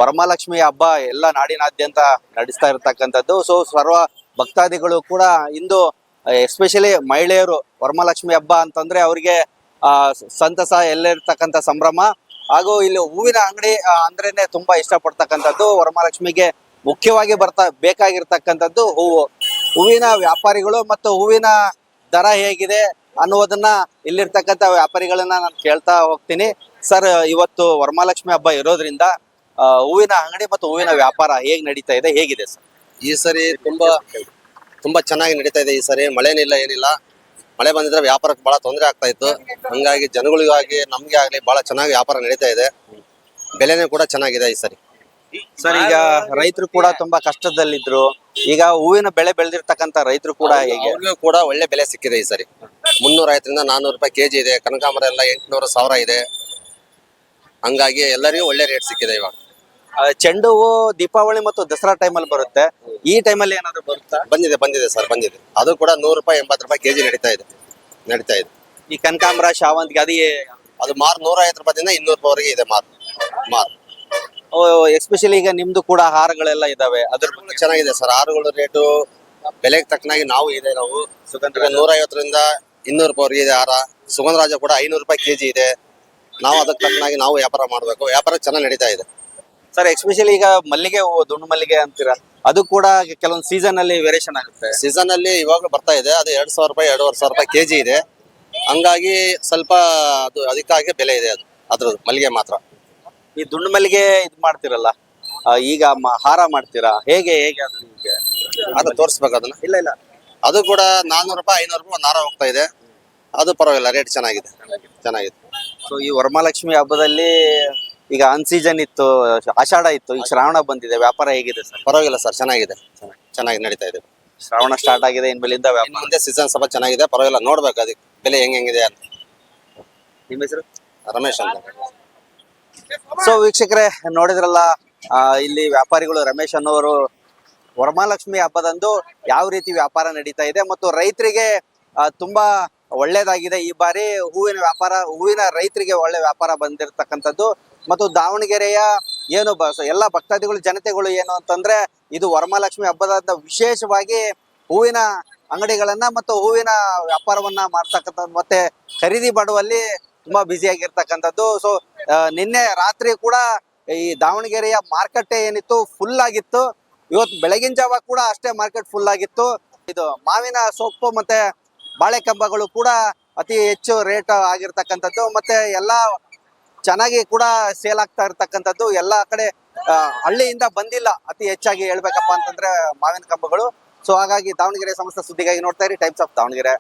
ವರಮಹಾಲಕ್ಷ್ಮಿ ಹಬ್ಬ ಎಲ್ಲ ನಾಡಿನಾದ್ಯಂತ ನಡೆಸ್ತಾ ಇರತಕ್ಕಂಥದ್ದು. ಸೊ ಸರ್ವ ಭಕ್ತಾದಿಗಳು ಕೂಡ ಇಂದು ಎಸ್ಪೆಷಲಿ ಮಹಿಳೆಯರು ವರಮಹಾಲಕ್ಷ್ಮಿ ಹಬ್ಬ ಅಂತಂದ್ರೆ ಅವರಿಗೆ ಸಂತಸ ಇರ್ತಕ್ಕಂಥ ಸಂಭ್ರಮ. ಹಾಗೂ ಇಲ್ಲಿ ಹೂವಿನ ಅಂಗಡಿ ಅಂದ್ರೇನೆ ತುಂಬಾ ಇಷ್ಟಪಡ್ತಕ್ಕಂಥದ್ದು. ವರಮಹಾಲಕ್ಷ್ಮಿಗೆ ಮುಖ್ಯವಾಗಿ ಬೇಕಾಗಿರ್ತಕ್ಕಂಥದ್ದು ಹೂವಿನ ವ್ಯಾಪಾರಿಗಳು ಮತ್ತು ಹೂವಿನ ದರ ಹೇಗಿದೆ ಅನ್ನುವುದನ್ನ ಇಲ್ಲಿರ್ತಕ್ಕಂಥ ವ್ಯಾಪಾರಿಗಳನ್ನ ನಾನು ಕೇಳ್ತಾ ಹೋಗ್ತೀನಿ. ಸರ್, ಇವತ್ತು ವರಮಹಾಲಕ್ಷ್ಮಿ ಹಬ್ಬ ಇರೋದ್ರಿಂದ ಹೂವಿನ ಅಂಗಡಿ ಮತ್ತು ಹೂವಿನ ವ್ಯಾಪಾರ ಹೇಗ್ ನಡೀತಾ ಇದೆ, ಹೇಗಿದೆ ಸರ್? ಈ ಸರಿ ತುಂಬಾ ಚೆನ್ನಾಗಿ ನಡೀತಾ ಇದೆ. ಈ ಸರಿ ಮಳೆನಿಲ್ಲ, ಏನಿಲ್ಲ. ಮಳೆ ಬಂದಿದ್ರೆ ವ್ಯಾಪಾರಕ್ಕೆ ಬಹಳ ತೊಂದರೆ ಆಗ್ತಾ ಇತ್ತು. ಹಂಗಾಗಿ ಜನಗಳಿಗಾಗಿ ನಮ್ಗೆ ಆಗ್ಲಿ ಬಹಳ ಚೆನ್ನಾಗಿ ವ್ಯಾಪಾರ ನಡೀತಾ ಇದೆ. ಬೆಲೆನೂ ಕೂಡ ಚೆನ್ನಾಗಿದೆ ಈ ಸರಿ. ಸರ್, ಈಗ ರೈತರು ಕೂಡ ತುಂಬಾ ಕಷ್ಟದಲ್ಲಿದ್ರು. ಈಗ ಹೂವಿನ ಬೆಳೆ ಬೆಳೆದಿರ್ತಕ್ಕಂಥ ರೈತರು ಕೂಡ ಹೇಗೆ? ಅವ್ರಿಗೂ ಕೂಡ ಒಳ್ಳೆ ಬೆಲೆ ಸಿಕ್ಕಿದೆ ಈ ಸರಿ. 350 400 ರೂಪಾಯಿ ಕೆಜಿ ಇದೆ. ಕನಕಾಂಬರ ಎಲ್ಲ 800 1000 ಇದೆ. ಹಂಗಾಗಿ ಎಲ್ಲರಿಗೂ ಒಳ್ಳೆ ರೇಟ್ ಸಿಕ್ಕಿದೆ. ಇವಾಗ ಚೆಂಡು ಹೂವು ದೀಪಾವಳಿ ಮತ್ತು ದಸರಾ ಟೈಮಲ್ಲಿ ಬರುತ್ತೆ. ಈ ಟೈಮಲ್ಲಿ ಏನಾದ್ರು ಬರುತ್ತಾ? ಬಂದಿದೆ ಸರ್, ಬಂದಿದೆ. ಅದು ಕೂಡ 100 ರೂಪಾಯಿ 80 ರೂಪಾಯಿ ಕೆಜಿ ನಡೀತಾ ಇದೆ. ಈ ಕನಕಾಂಬರ, ಶಾವಂತಿಗೆ ಅದು ಮಾರು 150 ರೂಪಾಯಿಂದ 200 ರೂಪಾಯಿವರೆಗೆ ಇದೆ ಮಾರು. ಎಸ್ಪೆಷಲಿ ಈಗ ನಿಮ್ದು ಕೂಡ ಹಾರಗಳೆಲ್ಲ ಇದಾವೆ, ಅದ್ರ ಚೆನ್ನಾಗಿದೆ ಸರ್. ಹಾರಗಳು ರೇಟು ಬೆಲೆಗೆ ತಕ್ಕನಾಗಿ ನಾವು 150ರಿಂದ 200 ರೂಪಾಯಿವರೆಗೆ ಇದೆ ಹಾರ. ಸುಗಂಧರಾಜ ಕೂಡ 500 ರೂಪಾಯಿ ಕೆಜಿ ಇದೆ. ನಾವು ಅದಕ್ಕೆ ತಕ್ಕನಾಗಿ ನಾವು ವ್ಯಾಪಾರ ಮಾಡಬೇಕು. ವ್ಯಾಪಾರ ಚೆನ್ನಾಗಿ ನಡೀತಾ ಇದೆ ಸರ್. ಎಸ್ಪೆಷಲಿ ಈಗ ಮಲ್ಲಿಗೆ ಹೂವು, ದುಂಡು ಮಲ್ಲಿಗೆ ಅಂತೀರಾ, ಅದು ಕೂಡ ಕೆಲವೊಂದು ಸೀಸನ್ ಅಲ್ಲಿ ವೇರಿಯೇಷನ್ ಆಗುತ್ತೆ. ಸೀಸನ್ ಅಲ್ಲಿ ಇವಾಗಲೂ ಬರ್ತಾ ಇದೆ. ಅದು 2000 ರೂಪಾಯಿ 2500 ರೂಪಾಯಿ ಕೆಜಿ ಇದೆ. ಹಂಗಾಗಿ ಸ್ವಲ್ಪ ಅದು ಅದಕ್ಕಾಗಿ ಬೆಲೆ ಇದೆ. ಅದ್ರದ್ದು ಮಲ್ಲಿಗೆ ಮಾತ್ರ. ಈ ದುಂಡು ಮಲ್ಲಿಗೆ ಇದು ಮಾಡ್ತಿರಲ್ಲ, ಈಗ ಹಾರ ಮಾಡ್ತೀರಾ, ಹೇಗೆ ಅದು ನಿಮ್ಗೆ? ಅದು ತೋರಿಸ್ಬೇಕು ಅದನ್ನ. ಇಲ್ಲ ಅದು ಕೂಡ 400 ರೂಪಾಯಿ 500 ರೂಪಾಯಿ ಒಂದು ಹಾರ ಹೋಗ್ತಾ ಇದೆ. ಅದು ಪರವಾಗಿಲ್ಲ, ರೇಟ್ ಚೆನ್ನಾಗಿದೆ. ಸೊ ಈ ವರಮಹಾಲಕ್ಷ್ಮಿ ಹಬ್ಬದಲ್ಲಿ ಈಗ ಅನ್ ಸೀಸನ್ ಇತ್ತು, ಆಷಾಢ ಇತ್ತು, ಈಗ ಶ್ರಾವಣ ಬಂದಿದೆ. ವ್ಯಾಪಾರ ಹೇಗಿದೆ ಸರ್? ಪರವಾಗಿಲ್ಲ ಸರ್, ಚೆನ್ನಾಗಿ ನಡೀತಾ ಇದೆ. ಶ್ರಾವಣ ಸ್ಟಾರ್ಟ್ ಆಗಿದೆ, ಇನ್ಮೇಲಿಂದ ಮುಂದೆ ಸೀಸನ್ ಸ್ವಲ್ಪ ಚೆನ್ನಾಗಿದೆ. ಪರವಾಗಿಲ್ಲ, ನೋಡ್ಬೇಕು ಅದಕ್ಕೆ ಬೆಲೆ ಹೆಂಗಿದೆ ಅಂತ. ನಿಮ್ಮ ಹೆಸರು? ರಮೇಶ್ ಅಂತ. ಸೊ ವೀಕ್ಷಕರೇ, ನೋಡಿದ್ರಲ್ಲ, ಇಲ್ಲಿ ವ್ಯಾಪಾರಿಗಳು ರಮೇಶ್ ಅನ್ನೋರು ವರಮಹಾಲಕ್ಷ್ಮಿ ಹಬ್ಬದಂದು ಯಾವ ರೀತಿ ವ್ಯಾಪಾರ ನಡೀತಾ ಇದೆ ಮತ್ತು ರೈತರಿಗೆ ತುಂಬಾ ಒಳ್ಳೇದಾಗಿದೆ ಈ ಬಾರಿ. ಹೂವಿನ ರೈತರಿಗೆ ಒಳ್ಳೆ ವ್ಯಾಪಾರ ಬಂದಿರತಕ್ಕಂಥದ್ದು. ಮತ್ತು ದಾವಣಗೆರೆಯ ಏನು ಎಲ್ಲ ಭಕ್ತಾದಿಗಳು, ಜನತೆಗಳು ಏನು ಅಂತಂದ್ರೆ, ಇದು ವರಮಹಾಲಕ್ಷ್ಮಿ ಹಬ್ಬದ ವಿಶೇಷವಾಗಿ ಹೂವಿನ ಅಂಗಡಿಗಳನ್ನ ಮತ್ತು ಹೂವಿನ ವ್ಯಾಪಾರವನ್ನ ಮಾಡ್ತಕ್ಕಂಥದ್ದು ಮತ್ತೆ ಖರೀದಿ ಮಾಡುವಲ್ಲಿ ತುಂಬಾ ಬ್ಯುಸಿ ಆಗಿರ್ತಕ್ಕಂಥದ್ದು. ಸೊ ನಿನ್ನೆ ರಾತ್ರಿ ಕೂಡ ಈ ದಾವಣಗೆರೆಯ ಮಾರ್ಕೆಟ್ ಏನಿತ್ತು ಫುಲ್ ಆಗಿತ್ತು. ಇವತ್ತು ಬೆಳಗಿನ ಜಾವ ಕೂಡ ಅಷ್ಟೇ ಮಾರ್ಕೆಟ್ ಫುಲ್ ಆಗಿತ್ತು. ಇದು ಮಾವಿನ ಸೊಪ್ಪು ಮತ್ತೆ ಬಾಳೆ ಕಂಬಗಳು ಕೂಡ ಅತಿ ಹೆಚ್ಚು ರೇಟ್ ಆಗಿರ್ತಕ್ಕಂಥದ್ದು. ಮತ್ತೆ ಎಲ್ಲ ಚೆನ್ನಾಗಿ ಕೂಡ ಸೇಲ್ ಆಗ್ತಾ ಇರ್ತಕ್ಕಂಥದ್ದು. ಎಲ್ಲ ಕಡೆ ಹಳ್ಳಿಯಿಂದ ಬಂದಿಲ್ಲ ಅತಿ ಹೆಚ್ಚಾಗಿ ಹೇಳ್ಬೇಕಪ್ಪ ಅಂತಂದ್ರೆ ಮಾವಿನ ಕಂಬಗಳು. ಸೊ ಹಾಗಾಗಿ ದಾವಣಗೆರೆ ಸಮಸ್ತ ಸುದ್ದಿಗಾಗಿ ನೋಡ್ತಾ ಇರಿ ಟೈಮ್ಸ್ ಆಫ್ ದಾವಣಗೆರೆ.